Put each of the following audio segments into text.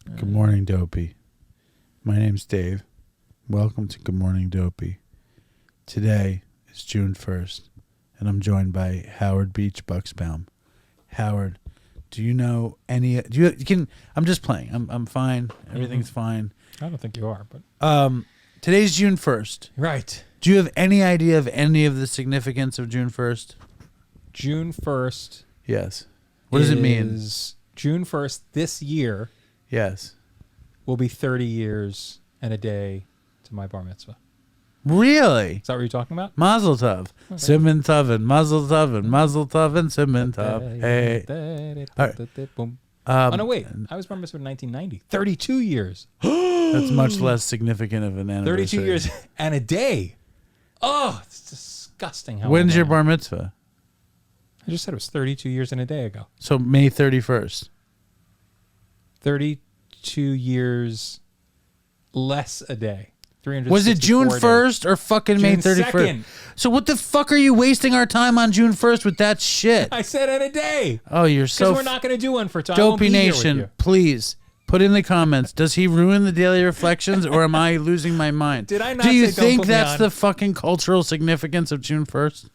Good morning, Dopey. My name's Dave. Welcome to Good Morning, Dopey. Today is June 1st, and I'm joined by Howard Beach Bucksbaum. Howard, do you know any? I'm just playing. I'm fine. Everything's fine. I don't think you are, but Today's June 1st. right. Do you have any idea of any of the significance of June 1st? June 1st. Yes. What does it mean? June 1st this year Yes. will be 30 years and a day to my bar mitzvah. Really? Is that what you're talking about? Mazel tov. Okay. Siman tov and mazel tov and mazel tov and siman tov. Hey. Boom. Oh, no, wait. I was bar mitzvah in 1990. 32 years. That's much less significant of an anniversary. 32 years and a day. Oh, it's disgusting. When's your bar mitzvah? I just said it was 32 years and a day ago. So May 31st. 32 years less a day. Was it June 1st or fucking May 31st? 2nd. So what the fuck are you wasting our time on June 1st with that shit? I said in a day. Oh, you're so... Because we're not going to do one for time. Dopey Nation, please put in the comments. Does he ruin the daily reflections or am I losing my mind? Did I not Do you say don't think put me that's on? the fucking cultural significance of June 1st?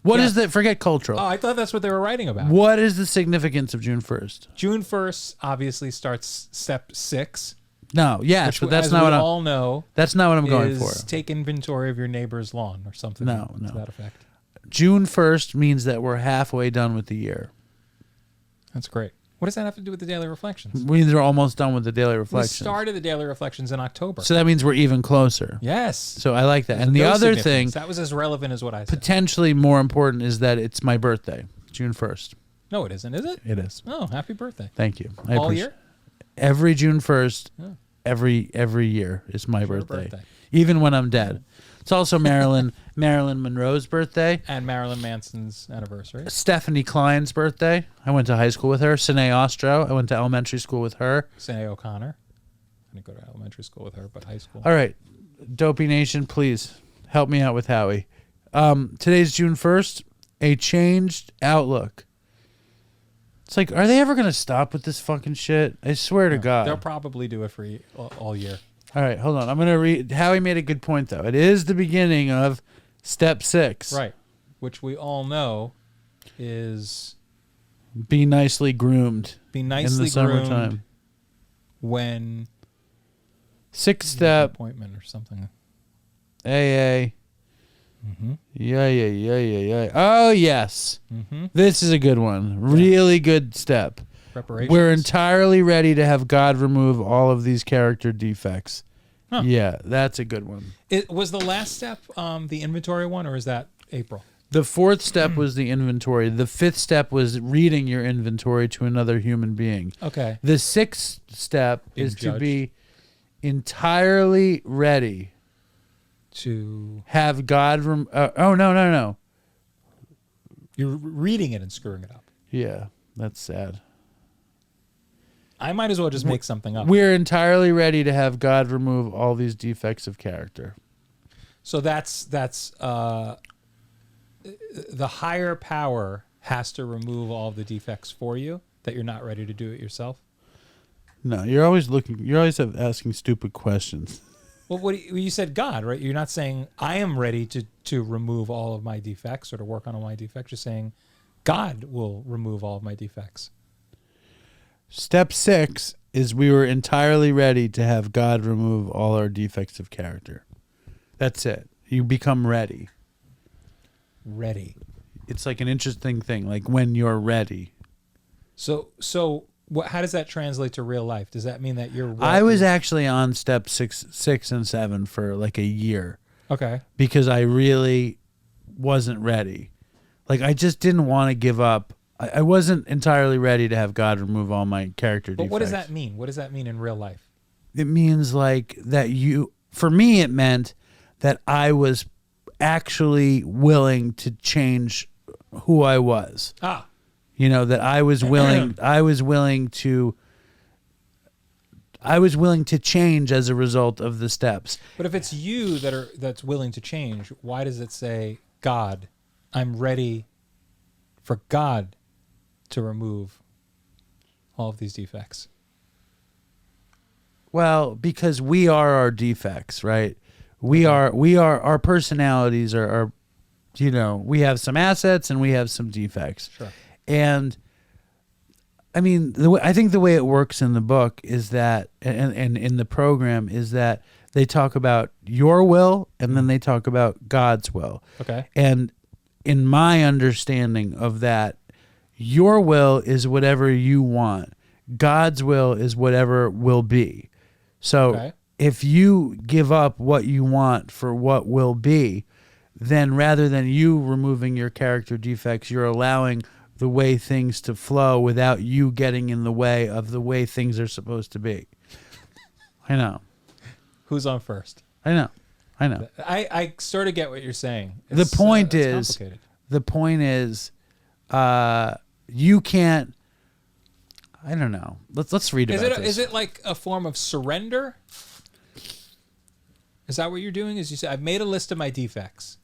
What is that? Forget cultural. Oh, I thought that's what they were writing about. What is the significance of June 1st? June 1st obviously starts step 6. No, yes, Which, but that's as not we what all know. That's not what I'm going for. Take inventory of your neighbor's lawn or something No. to that effect. June 1st means that we're halfway done with the year. That's great. What does that have to do with the daily reflections? It means we're almost done with the daily We reflections. started the daily reflections in October. So that means we're even closer. Yes. So I like that. There's And the no other significance. thing, That was as relevant as what I said. potentially more important, is that it's my birthday, June 1st. No, it isn't, is it? It is. Oh, happy birthday. Thank you. I All appreciate year? Every June 1st, Oh. every year is my Your birthday. Even when I'm dead. It's also Marilyn Monroe's birthday. And Marilyn Manson's anniversary. Stephanie Klein's birthday. I went to high school with her. Sine Ostro. I went to elementary school with her. Sinead O'Connor. I didn't go to elementary school with her, but high school. All right. Dopey Nation, please help me out with Howie. Today's June 1st. A changed outlook. It's like, are they ever going to stop with this fucking shit? I swear to God. They'll probably do it for all year. All right, hold on. I'm going to read. Howie made a good point, though. It is the beginning of step 6. Right. Which we all know is Be nicely groomed be nicely in the groomed summertime. when 6th step, appointment or something. AA. Mm-hmm. Yeah. Oh, yes. Mm-hmm. This is a good one. Really good step. Preparations. We're entirely ready to have God remove all of these character defects. Huh. Yeah, that's a good one. It was the last step the inventory one, or is that April? The 4th step was the inventory. The 5th step was reading your inventory to another human being. Okay. The 6th step Being is to judged. be entirely ready To have God no. you're reading it and screwing it up. Yeah, that's sad. I might as well just make something up. We're entirely ready to have God remove all these defects of character. So that's the higher power has to remove all the defects for you, that you're not ready to do it yourself. No, you're always asking stupid questions. Well, you said God, right? You're not saying I am ready to remove all of my defects or to work on all my defects. You're saying God will remove all of my defects. Step 6 is we were entirely ready to have God remove all our defects of character. That's it. You become ready. Ready. It's like an interesting thing, like when you're ready. So how does that translate to real life? Does that mean that you're? I was actually on step 6 and 7 for like a year. Okay. Because I really wasn't ready. Like I just didn't want to give up. I wasn't entirely ready to have God remove all my character defects. But what does that mean? What does that mean in real life? It means like that for me, it meant that I was actually willing to change who I was. Ah. You know, that I was willing to change as a result of the steps. But if it's you that's willing to change, why does it say, God, I'm ready for God to remove all of these defects? Well, because we are our defects, right? We are our personalities are we have some assets and we have some defects. Sure. And I mean, I think the way it works in the book is that, and in the program is that they talk about your will and then they talk about God's will. Okay. And in my understanding of that, your will is whatever you want. God's will is whatever will be. So if you give up what you want for what will be, then rather than you removing your character defects, you're allowing the way things to flow without you getting in the way of the way things are supposed to be. I know. Who's on first? I know. I sort of get what you're saying. The point is, you can't. I don't know. Let's read about this. Is it like a form of surrender? Is that what you're doing? Is you say I've made a list of my defects.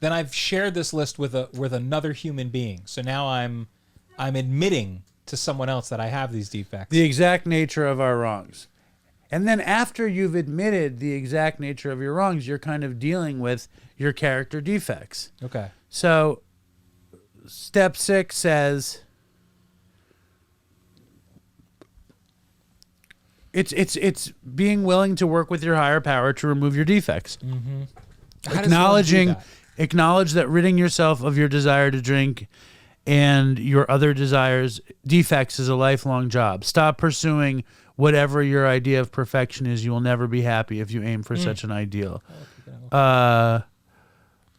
Then I've shared this list with another human being. So now I'm admitting to someone else that I have these defects. The exact nature of our wrongs. And then after you've admitted the exact nature of your wrongs, you're kind of dealing with your character defects. Okay. So step 6 says it's being willing to work with your higher power to remove your defects. Mm-hmm. Acknowledge that ridding yourself of your desire to drink and your other defects is a lifelong job. Stop pursuing whatever your idea of perfection is. You will never be happy if you aim for such an ideal. The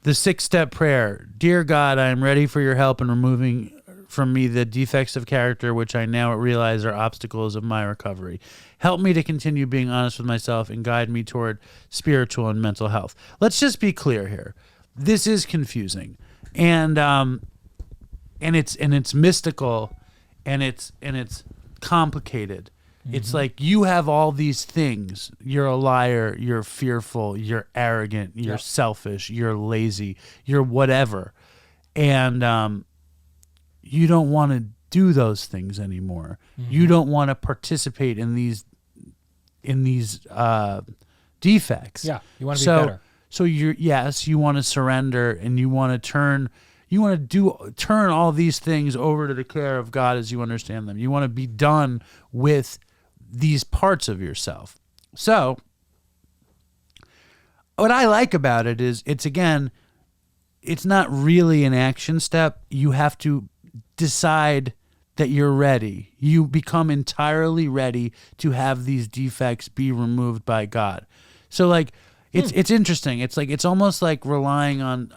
6-step prayer. Dear God, I am ready for your help in removing from me the defects of character which I now realize are obstacles of my recovery. Help me to continue being honest with myself and guide me toward spiritual and mental health. Let's just be clear here. This is confusing, and it's mystical, and it's complicated. Mm-hmm. It's like you have all these things. You're a liar. You're fearful. You're arrogant. You're selfish. You're lazy. You're whatever, and you don't want to do those things anymore. Mm-hmm. You don't want to participate in these defects. Yeah, you want to be better. So you want to surrender and you want to turn all these things over to the care of God as you understand them. You want to be done with these parts of yourself. So what I like about it is it's not really an action step. You have to decide that you're ready. You become entirely ready to have these defects be removed by God. So like, it's interesting. It's almost like relying on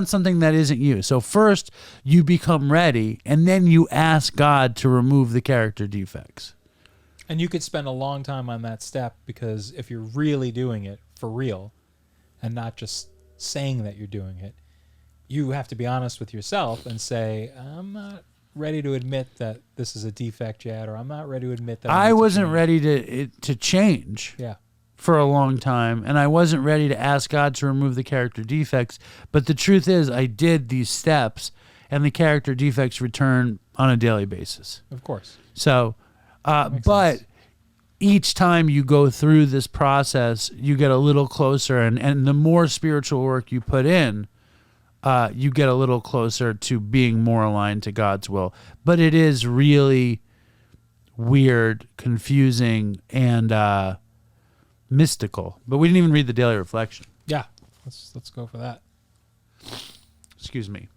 something that isn't you. So first you become ready and then you ask God to remove the character defects. And you could spend a long time on that step because if you're really doing it for real and not just saying that you're doing it, you have to be honest with yourself and say, I'm not ready to admit that this is a defect yet, or I'm not ready to admit that I wasn't ready to change. Yeah. For a long time, and I wasn't ready to ask God to remove the character defects. But the truth is, I did these steps, and the character defects return on a daily basis. Of course. So, but sense. Each time you go through this process, you get a little closer, and the more spiritual work you put in, you get a little closer to being more aligned to God's will. But it is really weird, confusing, and mystical. But we didn't even read the daily reflection. Yeah, let's go for that. Excuse me.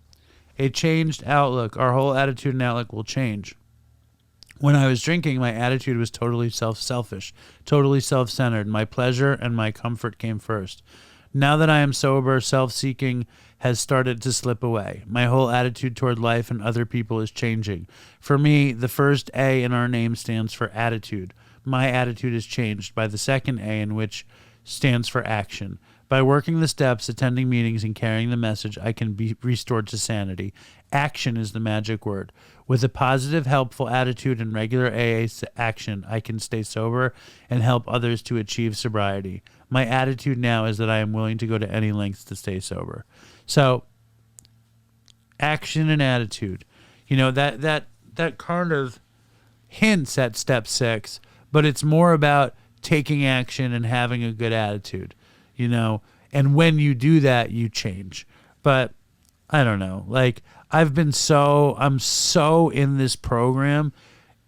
A changed outlook. Our whole attitude and outlook will change. When I was drinking, my attitude was totally selfish, totally self-centered. My pleasure and my comfort came first. Now that I am sober, self-seeking has started to slip away. My whole attitude toward life and other people is changing. For me, the first A in our name stands for attitude. My attitude is changed by the second A, in which stands for action. By working the steps, attending meetings, and carrying the message, I can be restored to sanity. Action is the magic word. With a positive, helpful attitude and regular AA action, I can stay sober and help others to achieve sobriety. My attitude now is that I am willing to go to any lengths to stay sober. So, action and attitude. You know, that kind of hints at step 6, but it's more about taking action and having a good attitude, you know. And when you do that, you change. But I don't know. Like I'm so in this program,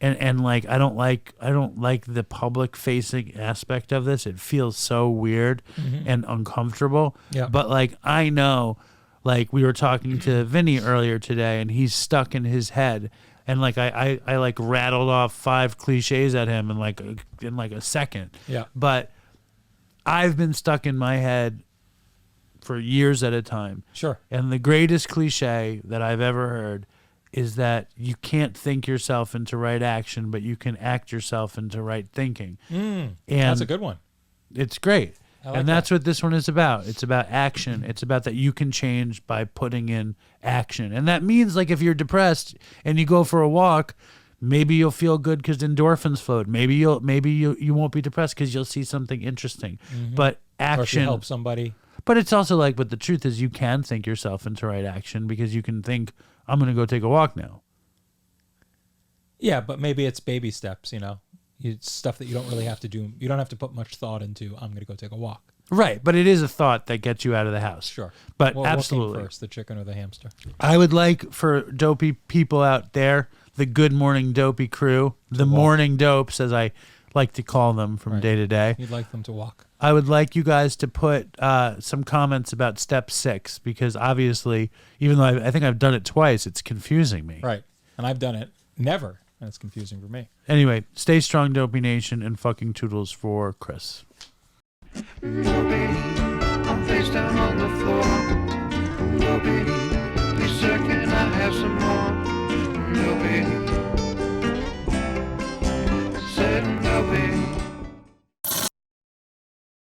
and like I don't like the public facing aspect of this. It feels so weird and uncomfortable. Yeah. But like I know, like we were talking to Vinny earlier today, and he's stuck in his head. And like I like rattled off 5 cliches at him in like a second. Yeah. But I've been stuck in my head for years at a time. Sure. And the greatest cliche that I've ever heard is that you can't think yourself into right action, but you can act yourself into right thinking. And That's a good one. It's great. I like And that's what this one is about. It's about action. It's about that you can change by putting in action. And that means like if you're depressed and you go for a walk, maybe you'll feel good because endorphins float. Maybe you won't be depressed because you'll see something interesting. But action. Or if you help somebody. But it's also like, but the truth is you can think yourself into right action because you can think, I'm going to go take a walk now. Yeah, but maybe it's baby steps, you know. It's stuff that you don't really have to do. You don't have to put much thought into, I'm going to go take a walk. Right, but it is a thought that gets you out of the house. Sure. But What came absolutely. first, the chicken or the hamster? I would like for dopey people out there, the Good Morning Dopey crew, the morning dopes, as I like to call them from day to day. You'd like them to walk. I would like you guys to put some comments about step 6, because obviously, even though I think I've done it twice, it's confusing me. Right. And I've done it never, and it's confusing for me. Anyway, stay strong, Dopey Nation, and fucking toodles for Chris. Dopey, I'm face down on the floor. Dopey, please sir, can I have some more? Dopey, said Dopey.